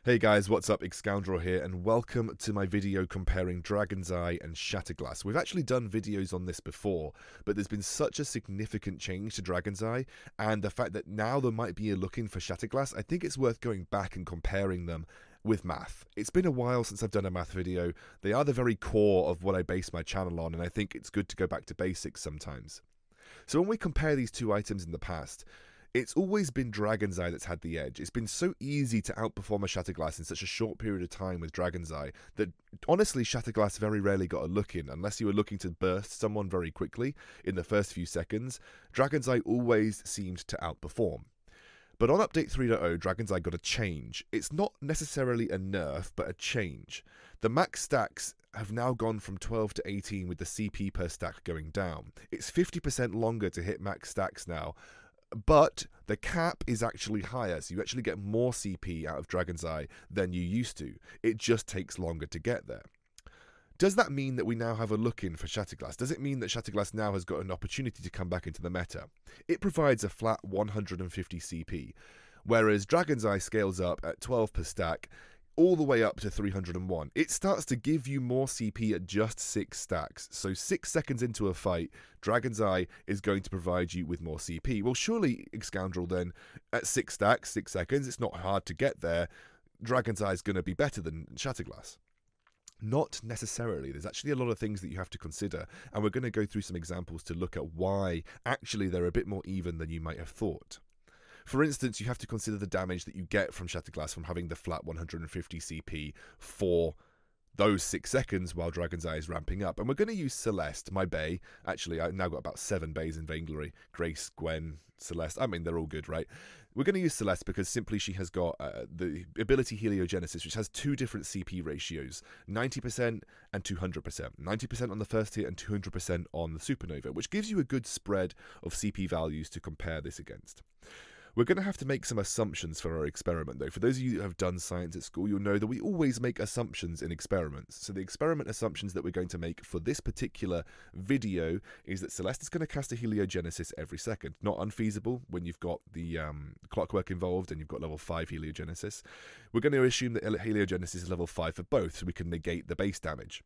Hey guys, what's up? Excoundrel here, and welcome to my video comparing Dragon's Eye and Shatterglass. We've actually done videos on this before, but there's been such a significant change to Dragon's Eye, and the fact that now there might be a look-in for Shatterglass, I think it's worth going back and comparing them with math. It's been a while since I've done a math video. They are the very core of what I base my channel on, and I think it's good to go back to basics sometimes. So when we compare these two items in the past, it's always been Dragon's Eye that's had the edge. It's been so easy to outperform a Shatterglass in such a short period of time with Dragon's Eye that honestly Shatterglass very rarely got a look in unless you were looking to burst someone very quickly in the first few seconds. Dragon's Eye always seemed to outperform. But on update 3.0, Dragon's Eye got a change. It's not necessarily a nerf, but a change. The max stacks have now gone from 12 to 18 with the CP per stack going down. It's 50% longer to hit max stacks now, but the cap is actually higher, so you actually get more CP out of Dragon's Eye than you used to. It just takes longer to get there. Does that mean that we now have a look-in for Shatterglass? Does it mean that Shatterglass now has got an opportunity to come back into the meta? It provides a flat 150 CP, whereas Dragon's Eye scales up at 12 per stack, all the way up to 301. It starts to give you more CP at just 6 stacks. So 6 seconds into a fight, Dragon's Eye is going to provide you with more CP. Well, surely, Excoundrel, then, at 6 stacks, 6 seconds, it's not hard to get there. Dragon's Eye is going to be better than Shatterglass. Not necessarily. There's actually a lot of things that you have to consider, and we're going to go through some examples to look at why actually they're a bit more even than you might have thought. For instance, you have to consider the damage that you get from Shatterglass from having the flat 150 CP for those 6 seconds while Dragon's Eye is ramping up. And we're going to use Celeste, my Bae. Actually, I've now got about 7 Baes in Vainglory. Grace, Gwen, Celeste. I mean, they're all good, right? We're going to use Celeste because simply she has got the ability Heliogenesis, which has 2 different CP ratios, 90% and 200%. 90% on the first hit and 200% on the Supernova, which gives you a good spread of CP values to compare this against. We're going to have to make some assumptions for our experiment, though. For those of you who have done science at school, you'll know that we always make assumptions in experiments. So the experiment assumptions that we're going to make for this particular video is that Celeste is going to cast a Heliogenesis every second. Not unfeasible when you've got the clockwork involved and you've got level 5 Heliogenesis. We're going to assume that Heliogenesis is level 5 for both, so we can negate the base damage.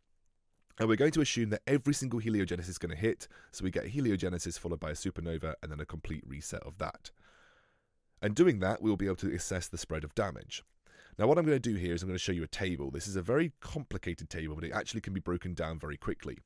And we're going to assume that every single Heliogenesis is going to hit, so we get a Heliogenesis followed by a Supernova and then a complete reset of that. And doing that, we'll be able to assess the spread of damage. Now, what I'm going to do here is I'm going to show you a table. This is a very complicated table, but it actually can be broken down very quickly.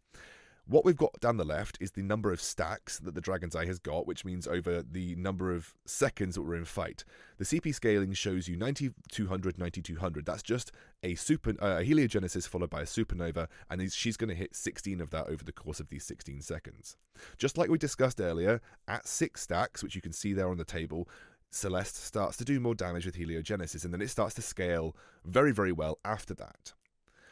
What we've got down the left is the number of stacks that the Dragon's Eye has got, which means over the number of seconds that we're in fight. The CP scaling shows you 9200, 9200. That's just a Heliogenesis followed by a Supernova, and she's going to hit 16 of that over the course of these 16 seconds. Just like we discussed earlier, at 6 stacks, which you can see there on the table, Celeste starts to do more damage with Heliogenesis, and then it starts to scale very, very well after that.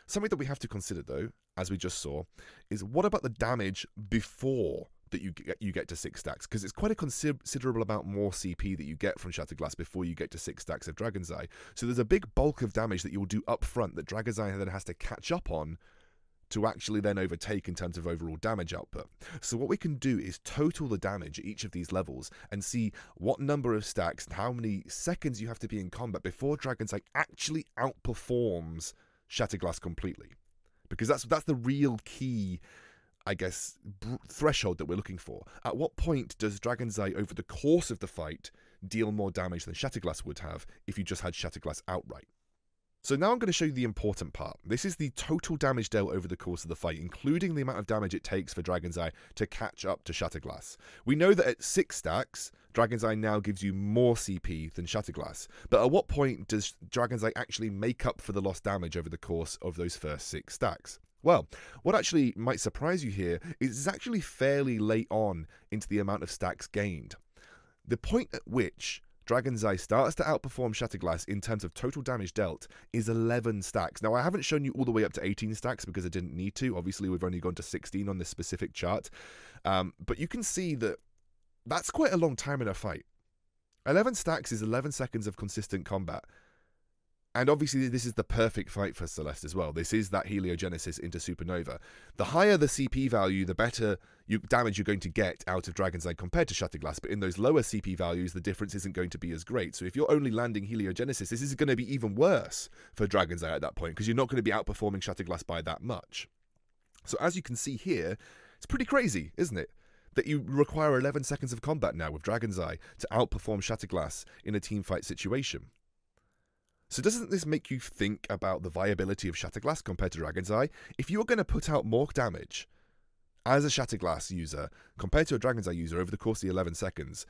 Something that we have to consider, though, as we just saw, is what about the damage before that you get to 6 stacks? Because it's quite a considerable amount more CP that you get from Shatterglass before you get to 6 stacks of Dragon's Eye. So there's a big bulk of damage that you'll do up front that Dragon's Eye then has to catch up on to actually then overtake in terms of overall damage output. So what we can do is total the damage at each of these levels and see what number of stacks and how many seconds you have to be in combat before Dragon's Eye actually outperforms Shatterglass completely. Because that's the real key, I guess, threshold that we're looking for. At what point does Dragon's Eye over the course of the fight deal more damage than Shatterglass would have if you just had Shatterglass outright? So now I'm going to show you the important part. This is the total damage dealt over the course of the fight, including the amount of damage it takes for Dragon's Eye to catch up to Shatterglass. We know that at 6 stacks, Dragon's Eye now gives you more CP than Shatterglass. But at what point does Dragon's Eye actually make up for the lost damage over the course of those first 6 stacks? Well, what actually might surprise you here is it's actually fairly late on into the amount of stacks gained. The point at which Dragon's Eye starts to outperform Shatterglass in terms of total damage dealt is 11 stacks. Now, I haven't shown you all the way up to 18 stacks because I didn't need to. Obviously, we've only gone to 16 on this specific chart. But you can see that that's quite a long time in a fight. 11 stacks is 11 seconds of consistent combat. And obviously this is the perfect fight for Celeste as well. This is that heliogenesis into supernova. The higher the CP value, the better damage you're going to get out of Dragon's Eye compared to Shatterglass, but in those lower CP values, the difference isn't going to be as great. So if you're only landing heliogenesis, this is going to be even worse for Dragon's Eye at that point, because you're not going to be outperforming Shatterglass by that much. So as you can see here, it's pretty crazy, isn't it? That you require 11 seconds of combat now with Dragon's Eye to outperform Shatterglass in a teamfight situation. So doesn't this make you think about the viability of Shatterglass compared to Dragon's Eye? If you are going to put out more damage as a Shatterglass user compared to a Dragon's Eye user over the course of the 11 seconds,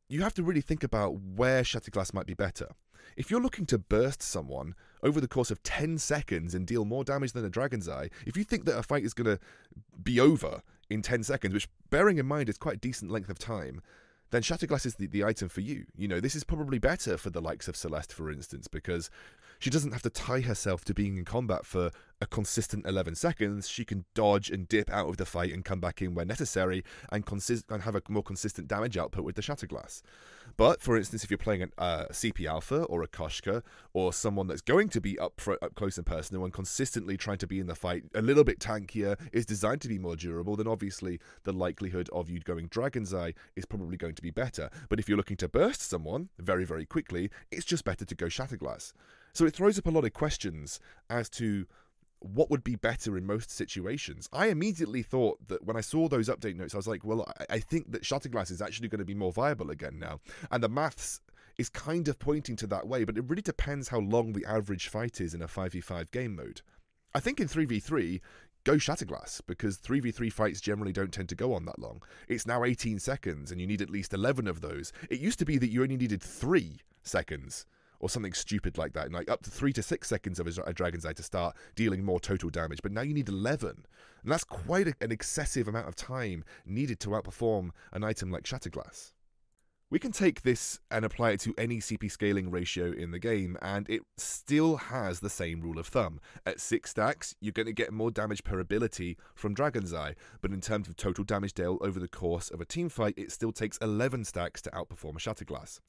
you have to really think about where Shatterglass might be better. If you're looking to burst someone over the course of 10 seconds and deal more damage than a Dragon's Eye, if you think that a fight is going to be over in 10 seconds, which bearing in mind is quite a decent length of time, then Shatterglass is the item for you. You know, this is probably better for the likes of Celeste, for instance, because she doesn't have to tie herself to being in combat for a consistent 11 seconds. She can dodge and dip out of the fight and come back in where necessary and have a more consistent damage output with the Shatterglass. But, for instance, if you're playing a CP Alpha or a Koshka or someone that's going to be up close and personal and consistently trying to be in the fight a little bit tankier, is designed to be more durable, then obviously the likelihood of you going Dragon's Eye is probably going to be better. But if you're looking to burst someone very, very quickly, it's just better to go Shatterglass. So it throws up a lot of questions as to what would be better in most situations. I immediately thought that when I saw those update notes, I was like, well, I think that Shatterglass is actually going to be more viable again now. And the maths is kind of pointing to that way, but it really depends how long the average fight is in a 5v5 game mode. I think in 3v3, go Shatterglass, because 3v3 fights generally don't tend to go on that long. It's now 18 seconds, and you need at least 11 of those. It used to be that you only needed 3 seconds, or something stupid like that, like up to 3 to 6 seconds of a Dragon's Eye to start dealing more total damage, but now you need 11. And that's quite an excessive amount of time needed to outperform an item like Shatterglass. We can take this and apply it to any CP scaling ratio in the game, and it still has the same rule of thumb. At 6 stacks, you're going to get more damage per ability from Dragon's Eye, but in terms of total damage dealt over the course of a teamfight, it still takes 11 stacks to outperform a Shatterglass.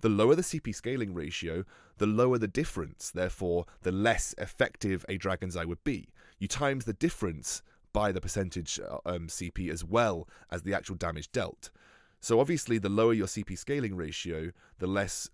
The lower the CP scaling ratio, the lower the difference, therefore the less effective a Dragon's Eye would be. You times the difference by the percentage CP as well as the actual damage dealt. So obviously the lower your CP scaling ratio, the less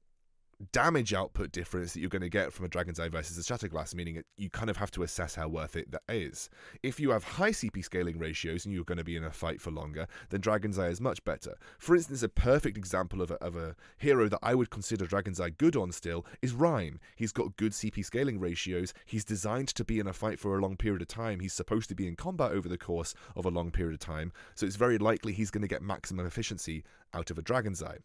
damage output difference that you're going to get from a Dragon's Eye versus a Shatterglass, meaning you kind of have to assess how worth it that is. If you have high CP scaling ratios and you're going to be in a fight for longer, then Dragon's Eye is much better. For instance, a perfect example of a hero that I would consider Dragon's Eye good on still is Rhyme. He's got good CP scaling ratios, he's designed to be in a fight for a long period of time, he's supposed to be in combat over the course of a long period of time, so it's very likely he's going to get maximum efficiency out of a Dragon's Eye.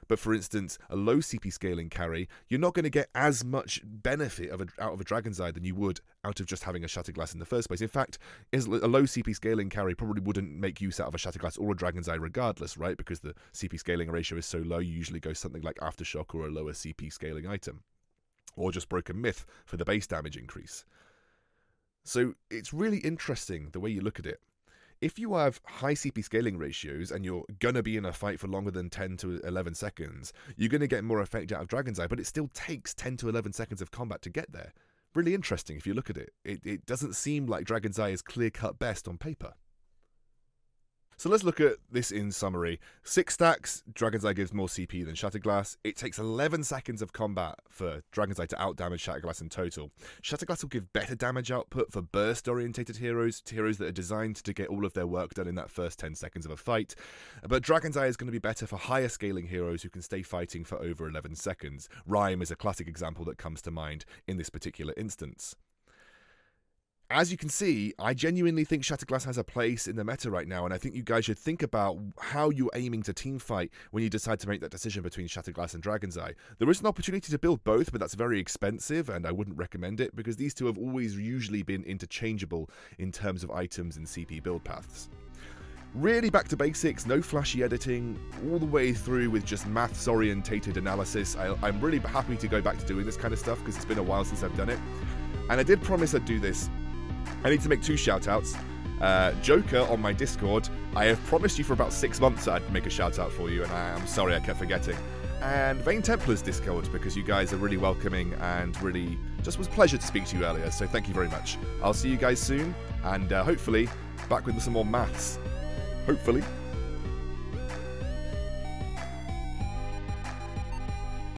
But for instance, a low CP scaling carry, you're not going to get as much benefit out of a Dragon's Eye than you would out of just having a Shatterglass in the first place. In fact, a low CP scaling carry probably wouldn't make use out of a Shatterglass or a Dragon's Eye regardless, right? Because the CP scaling ratio is so low, you usually go something like Aftershock or a lower CP scaling item. Or just Broken Myth for the base damage increase. So it's really interesting the way you look at it. If you have high CP scaling ratios and you're going to be in a fight for longer than 10 to 11 seconds, you're going to get more effect out of Dragon's Eye, but it still takes 10 to 11 seconds of combat to get there. Really interesting if you look at it. It doesn't seem like Dragon's Eye is clear-cut best on paper. So let's look at this in summary. 6 stacks, Dragon's Eye gives more CP than Shatterglass. It takes 11 seconds of combat for Dragon's Eye to outdamage Shatterglass in total. Shatterglass will give better damage output for burst-orientated heroes that are designed to get all of their work done in that first 10 seconds of a fight. But Dragon's Eye is going to be better for higher scaling heroes who can stay fighting for over 11 seconds. Rhyme is a classic example that comes to mind in this particular instance. As you can see, I genuinely think Shatterglass has a place in the meta right now, and I think you guys should think about how you're aiming to teamfight when you decide to make that decision between Shatterglass and Dragon's Eye. There is an opportunity to build both, but that's very expensive, and I wouldn't recommend it, because these two have always usually been interchangeable in terms of items and CP build paths. Really back to basics, no flashy editing, all the way through with just maths-orientated analysis. I'm really happy to go back to doing this kind of stuff, because it's been a while since I've done it. And I did promise I'd do this. I need to make 2 shout-outs. Joker on my Discord, I have promised you for about 6 months that I'd make a shout-out for you, and I'm sorry I kept forgetting. and Vain Templars Discord, because you guys are really welcoming and really just was a pleasure to speak to you earlier, so thank you very much. I'll see you guys soon, and hopefully back with some more maths. Hopefully.